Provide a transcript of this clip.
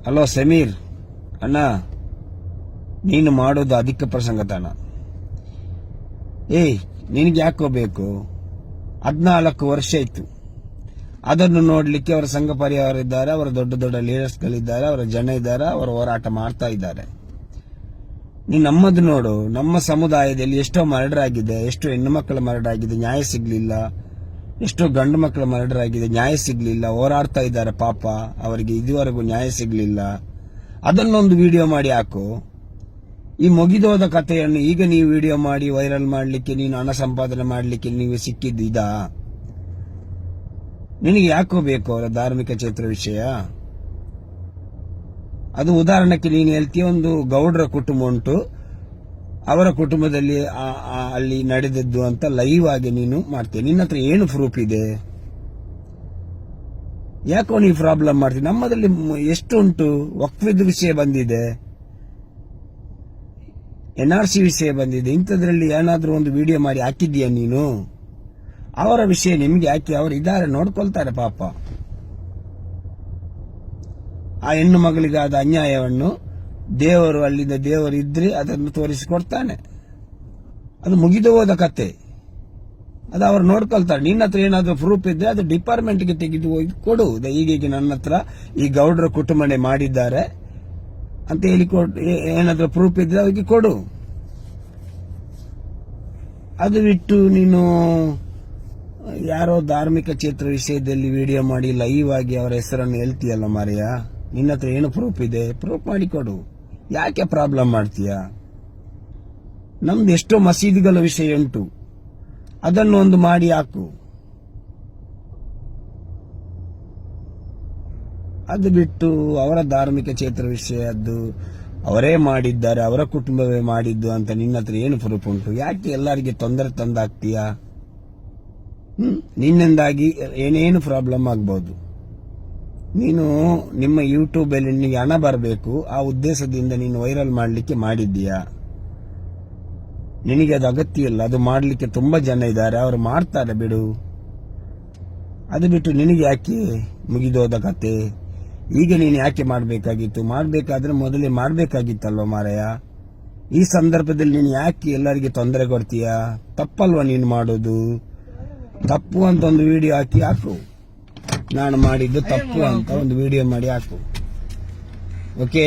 Hello Sameer ಅಣ್ಣ, ನೀನು ಮಾಡೋದು ಅಧಿಕ ಪ್ರಸಂಗತನ. ನಿನಗೆ ಯಾಕೋ ಬೇಕು? 14 ವರ್ಷ ಇತ್ತು. ಅದನ್ನು ನೋಡ್ಲಿಕ್ಕೆ ಅವರ ಸಂಘ ಪರಿವಾರ ಇದ್ದಾರೆ, ಅವರ ದೊಡ್ಡ ದೊಡ್ಡ ಲೀಡರ್ಸ್ಗಳಿದ್ದಾರೆ, ಅವರ ಜನ ಇದ್ದಾರೆ, ಅವರು ಹೋರಾಟ ಮಾಡ್ತಾ ಇದ್ದಾರೆ. ನೀನು ನಮ್ಮದು ನೋಡು. ನಮ್ಮ ಸಮುದಾಯದಲ್ಲಿ ಎಷ್ಟೋ ಮರ್ಡರ್ ಆಗಿದೆ, ಎಷ್ಟೋ ಹೆಣ್ಣು ಮಕ್ಕಳ ಮರ್ಡರ್ ಆಗಿದೆ, ನ್ಯಾಯ ಸಿಗ್ಲಿಲ್ಲ. ಎಷ್ಟೋ ಗಂಡು ಮಕ್ಕಳ ಮರ್ಡರ್ ಆಗಿದೆ, ನ್ಯಾಯ ಸಿಗ್ಲಿಲ್ಲ. ಹೋರಾಡ್ತಾ ಇದ್ದಾರೆ ಪಾಪ, ಅವರಿಗೆ ಇದುವರೆಗೂ ನ್ಯಾಯ ಸಿಗ್ಲಿಲ್ಲ. ಅದನ್ನೊಂದು ವಿಡಿಯೋ ಮಾಡಿ ಹಾಕು. ಈ ಮುಗಿದೋದ ಕಥೆಯನ್ನು ಈಗ ನೀವು ವಿಡಿಯೋ ಮಾಡಿ ವೈರಲ್ ಮಾಡಲಿಕ್ಕೆ, ನೀನು ಹಣ ಸಂಪಾದನೆ ಮಾಡಲಿಕ್ಕೆ ನೀವು ಸಿಕ್ಕಿದ್ದು ಇದಾ? ನಿನಗೆ ಯಾಕೋ ಬೇಕು ಅವರ ಧಾರ್ಮಿಕ ಕ್ಷೇತ್ರ ವಿಷಯ? ಅದು ಉದಾಹರಣೆಗೆ ನೀನು ಹೇಳ್ತೀಯ, ಒಂದು ಗೌಡ್ರ ಕುಟುಂಬ ಉಂಟು, ಅವರ ಕುಟುಂಬದಲ್ಲಿ ಅಲ್ಲಿ ನಡೆದದ್ದು ಅಂತ ಲೈವ್ ಆಗಿ ನೀನು ಮಾಡ್ತೀಯ. ನಿನ್ನ ಹತ್ರ ಏನು ಪ್ರೂಫ್ ಇದೆ? ಯಾಕೋ ನೀವು ಪ್ರಾಬ್ಲಮ್ ಮಾಡ್ತೀವಿ? ನಮ್ಮದಲ್ಲಿ ಎಷ್ಟು ಉಂಟು? ವಕ್ಫಿದ್ ವಿಷಯ ಬಂದಿದೆ, NRC ವಿಷಯ ಬಂದಿದೆ. ಇಂಥದ್ರಲ್ಲಿ ಏನಾದ್ರೂ ಒಂದು ವಿಡಿಯೋ ಮಾಡಿ ಹಾಕಿದ್ದೀಯ ನೀನು? ಅವರ ವಿಷಯ ನಿಮ್ಗೆ ಯಾಕೆ? ಅವರು ಇದ್ದಾರೆ, ನೋಡ್ಕೊಳ್ತಾರೆ ಪಾಪ. ಆ ಹೆಣ್ಣು ಮಗಳಿಗಾದ ಅನ್ಯಾಯವನ್ನು ದೇವರು, ಅಲ್ಲಿಂದ ದೇವರು ಇದ್ರೆ ಅದನ್ನು ತೋರಿಸಿಕೊಡ್ತಾನೆ. ಅದು ಮುಗಿದು ಹೋದ ಕತೆ, ಅದು ಅವ್ರು ನೋಡ್ಕೊಳ್ತಾರೆ. ನಿನ್ನ ಹತ್ರ ಏನಾದ್ರೂ ಪ್ರೂಫ್ ಇದ್ರೆ ಅದು ಡಿಪಾರ್ಟ್ಮೆಂಟ್ಗೆ ತೆಗೆದು ಹೋಗಿ ಕೊಡು. ಈಗೀಗ ನನ್ನ ಹತ್ರ ಈ ಗೌಡ್ರ ಕುಟುಂಬನೇ ಮಾಡಿದ್ದಾರೆ ಅಂತ ಹೇಳಿ ಏನಾದ್ರೂ ಪ್ರೂಫ್ ಇದ್ರೆ ಅವರಿಗೆ ಕೊಡು. ಅದು ಬಿಟ್ಟು ನೀನು ಯಾರೋ ಧಾರ್ಮಿಕ ಕ್ಷೇತ್ರ ವಿಷಯದಲ್ಲಿ ವಿಡಿಯೋ ಮಾಡಿ ಲೈವ್ ಆಗಿ ಅವರ ಹೆಸರನ್ನು ಹೇಳ್ತೀಯಲ್ಲ ಮಾರಯ್ಯ. ನಿನ್ನ ಹತ್ರ ಏನು ಪ್ರೂಫ್ ಇದೆ? ಪ್ರೂಫ್ ಮಾಡಿಕೊಡು. ಯಾಕೆ ಪ್ರಾಬ್ಲಮ್ ಮಾಡ್ತೀಯ? ನಮ್ದು ಎಷ್ಟೋ ಮಸೀದಿಗಳ ವಿಷಯ ಉಂಟು, ಅದನ್ನು ಒಂದು ಮಾಡಿ ಹಾಕು. ಅದು ಬಿಟ್ಟು ಅವರ ಧಾರ್ಮಿಕ ಕ್ಷೇತ್ರ ವಿಷಯದ್ದು ಅವರೇ ಮಾಡಿದ್ದಾರೆ, ಅವರ ಕುಟುಂಬವೇ ಮಾಡಿದ್ದು ಅಂತ ನಿನ್ನ ಹತ್ರ ಏನು ಪ್ರೂಫ್ ಉಂಟು? ಯಾಕೆ ಎಲ್ಲರಿಗೆ ತೊಂದರೆ ತಂದಾಗ್ತೀಯಾ? ನಿನ್ನಿಂದಾಗಿ ಏನೇನು ಪ್ರಾಬ್ಲಮ್ ಆಗ್ಬಹುದು. ನೀನು ನಿಮ್ಮ ಯೂಟ್ಯೂಬ್ ಅಲ್ಲಿ ನಿನಗೆ ಹಣ ಬರಬೇಕು, ಆ ಉದ್ದೇಶದಿಂದ ನೀನು ವೈರಲ್ ಮಾಡಲಿಕ್ಕೆ ಮಾಡಿದ್ದೀಯಾ? ನಿನಗೆ ಅದು ಅಗತ್ಯ ಇಲ್ಲ. ಅದು ಮಾಡಲಿಕ್ಕೆ ತುಂಬಾ ಜನ ಇದ್ದಾರೆ, ಅವರು ಮಾಡ್ತಾರೆ, ಬಿಡು. ಅದು ಬಿಟ್ಟು ನಿನಗೆ ಯಾಕೆ ಮುಗಿದೋದ ಕತೆ? ಈಗ ನೀನು ಯಾಕೆ ಮಾಡಬೇಕಾಗಿತ್ತು? ಮಾಡಬೇಕಾದ್ರೆ ಮೊದಲೇ ಮಾಡಬೇಕಾಗಿತ್ತಲ್ವ ಮಾರಾಯ. ಈ ಸಂದರ್ಭದಲ್ಲಿ ನೀನು ಯಾಕೆ ಎಲ್ಲರಿಗೆ ತೊಂದರೆ ಕೊಡ್ತೀಯಾ? ತಪ್ಪಲ್ವ ನೀನು ಮಾಡೋದು? ತಪ್ಪು ಅಂತ ಒಂದು ವಿಡಿಯೋ ಹಾಕು. ನಾನು ಮಾಡಿದ್ದು ತಪ್ಪು ಅಂತ ಒಂದು ವಿಡಿಯೋ ಮಾಡಿ ಹಾಕು. ಓಕೆ.